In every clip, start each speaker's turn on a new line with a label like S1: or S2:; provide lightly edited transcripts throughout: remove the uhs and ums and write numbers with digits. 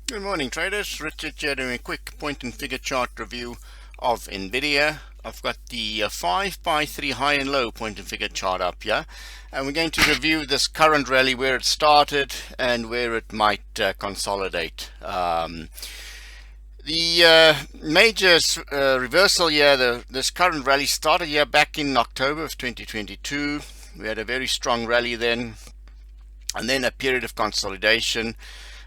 S1: Good morning, traders. Richard here doing a quick point and figure chart review of NVIDIA. I've got the 5x3 high and low point and figure chart up here, and we're going to review this current rally, where it started and where it might consolidate. The major reversal here, this current rally started here back in October of 2022. We had a very strong rally then, and then a period of consolidation,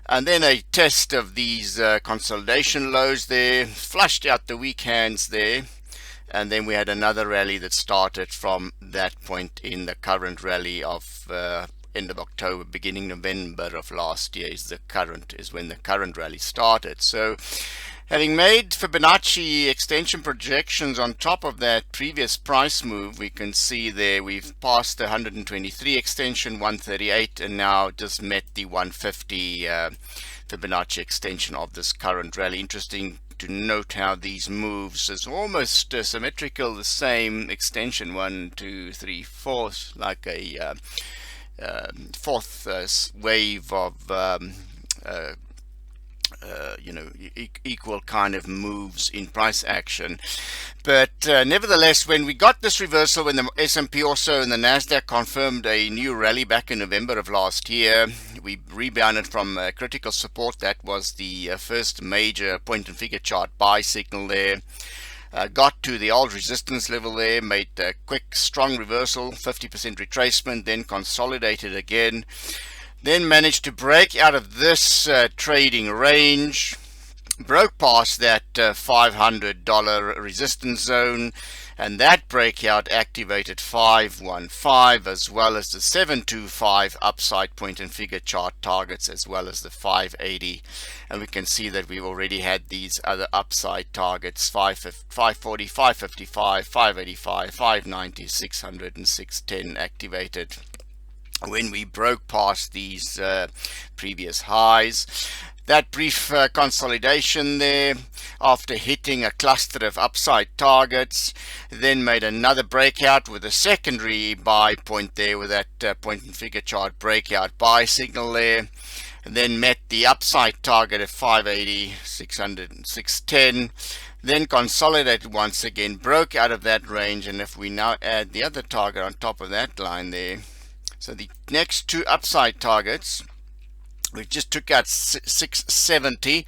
S1: and then a test of these consolidation lows there, flushed out the weak hands there, and then we had another rally that started from that point in the current rally of end of October, beginning November of last year is when the current rally started. So having made Fibonacci extension projections on top of that previous price move, we can see there we've passed the 123 extension, 138, and now just met the 150 Fibonacci extension of this current rally. Interesting to note how these moves is almost symmetrical, the same extension, 1, 2, 3, 4, like a fourth wave of equal kind of moves in price action. But nevertheless, when we got this reversal, when the S&P also and the Nasdaq confirmed a new rally back in November of last year, we rebounded from critical support. That was the first major point and figure chart buy signal there. Got to the old resistance level there, made a quick strong reversal, 50% retracement, then consolidated again, then managed to break out of this trading range, broke past that $500 resistance zone, and that breakout activated 515 as well as the 725 upside point and figure chart targets, as well as the 580. And we can see that we've already had these other upside targets: 540, 555, 585, 590, 600 and 610 activated when we broke past these previous highs. That brief consolidation there, after hitting a cluster of upside targets, then made another breakout with a secondary buy point there, with that point and figure chart breakout buy signal there, and then met the upside target of 580, 600 and 610, then consolidated once again, broke out of that range. And if we now add the other target on top of that line there, so the next two upside targets, we just took out 670.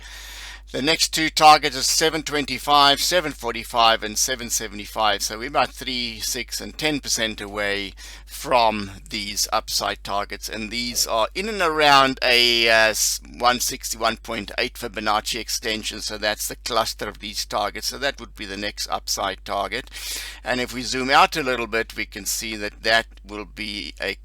S1: The next two targets are 725, 745 and 775. So we're about 3, 6 and 10% away from these upside targets, and these are in and around a 161.8 Fibonacci extension. So that's the cluster of these targets. So that would be the next upside target. And if we zoom out a little bit, we can see that that will be a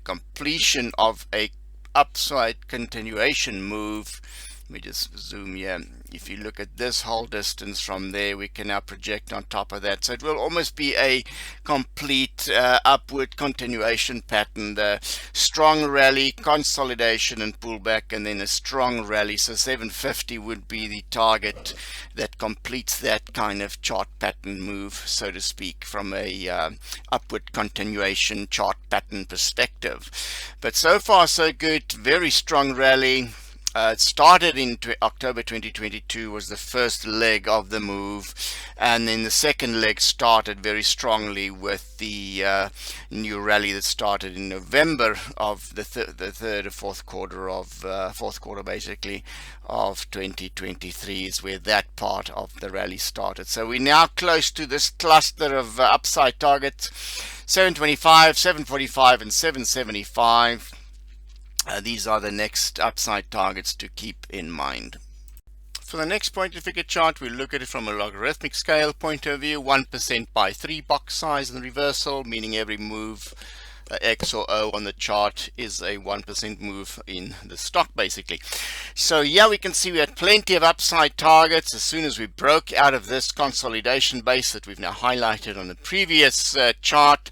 S1: completion of a upside continuation move. Let me just zoom here. If you look at this whole distance from there, we can now project on top of that. So it will almost be a complete upward continuation pattern. The strong rally, consolidation and pullback, and then a strong rally. So 750 would be the target that completes that kind of chart pattern move, so to speak, from a upward continuation chart pattern perspective. But so far so good. Very strong rally. It started in October 2022, was the first leg of the move, and then the second leg started very strongly with the new rally that started in November of the third or fourth quarter basically of 2023 is where that part of the rally started. So we're now close to this cluster of upside targets: 725, 745 and 775. These are the next upside targets to keep in mind. For the next point and figure chart, we'll look at it from a logarithmic scale point of view. 1% by 3 box size and reversal, meaning every move, X or O on the chart, is a 1% move in the stock basically. So yeah, we can see we had plenty of upside targets. As soon as we broke out of this consolidation base that we've now highlighted on the previous chart,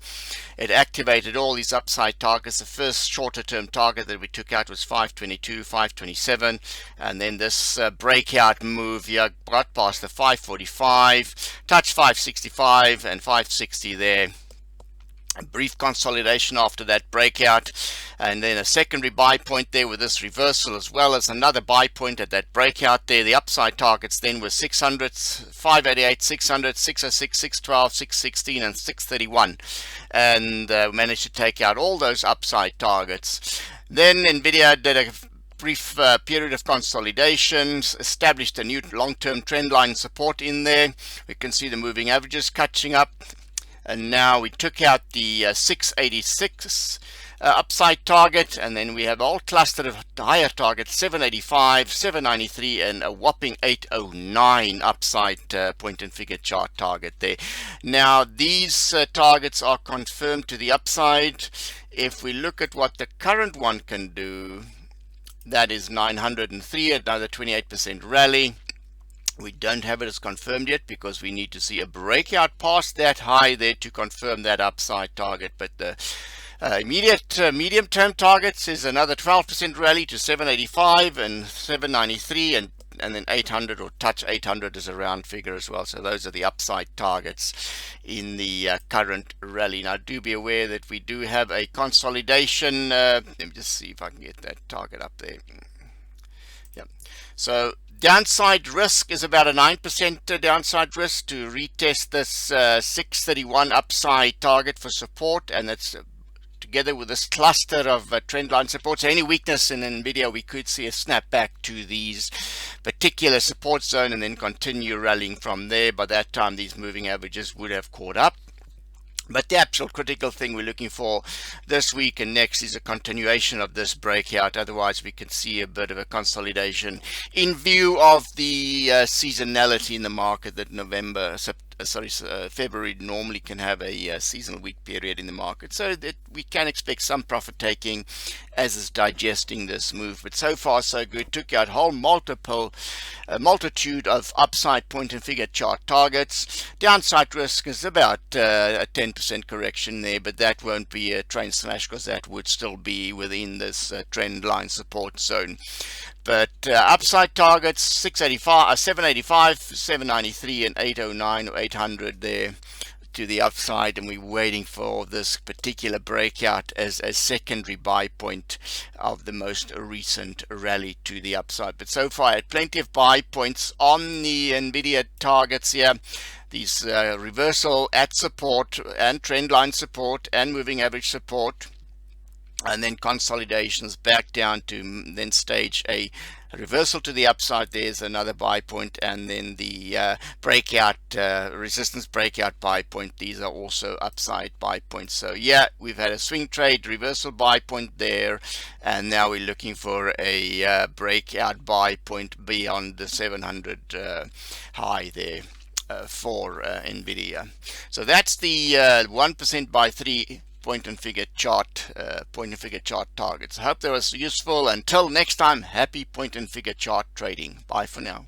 S1: it activated all these upside targets. The first shorter term target that we took out was 522, 527, and then this breakout move here got past the 545, touched 565 and 560 there, a brief consolidation after that breakout, and then a secondary buy point there with this reversal, as well as another buy point at that breakout there. The upside targets then were 600, 588, 600, 606, 612, 616 and 631, and managed to take out all those upside targets. Then NVIDIA did a brief period of consolidations, established a new long-term trend line support in there. We can see the moving averages catching up. And now we took out the 686 upside target, and then we have all clustered of higher targets, 785, 793, and a whopping 809 upside point and figure chart target there. Now these targets are confirmed to the upside. If we look at what the current one can do, that is 903, another 28% rally. We don't have it as confirmed yet because we need to see a breakout past that high there to confirm that upside target. But the immediate medium-term targets is another 12% rally to 785 and 793, and then 800, or touch 800 is a round figure as well. So those are the upside targets in the current rally. Now do be aware that we do have a consolidation. Let me just see if I can get that target up there. Yep. So downside risk is about a 9% downside risk to retest this 631 upside target for support, and that's together with this cluster of trendline support. So any weakness in NVIDIA, we could see a snapback to these particular support zone and then continue rallying from there. By that time, these moving averages would have caught up. But the actual critical thing we're looking for this week and next is a continuation of this breakout. Otherwise, we can see a bit of a consolidation in view of the seasonality in the market that February normally can have a seasonal weak period in the market. So that we can expect some profit taking as it's digesting this move. But so far, so good. Took out a whole multitude of upside point and figure chart targets. Downside risk is about a 10% correction there, but that won't be a train smash because that would still be within this trend line support zone. But upside targets 685, 785, 793, and 809 or 800 there to the upside, and we're waiting for this particular breakout as a secondary buy point of the most recent rally to the upside. But so far, I had plenty of buy points on the NVIDIA targets here. These reversal at support and trend line support and moving average support, and then consolidations back down to then stage a reversal to the upside. There's another buy point, and then the breakout resistance breakout buy point. These are also upside buy points. So yeah, we've had a swing trade reversal buy point there, and now we're looking for a breakout buy point beyond the 700 high there for NVIDIA. So that's the 1% by 3 point and figure chart targets. I hope that was useful. Until next time, happy point and figure chart trading. Bye for now.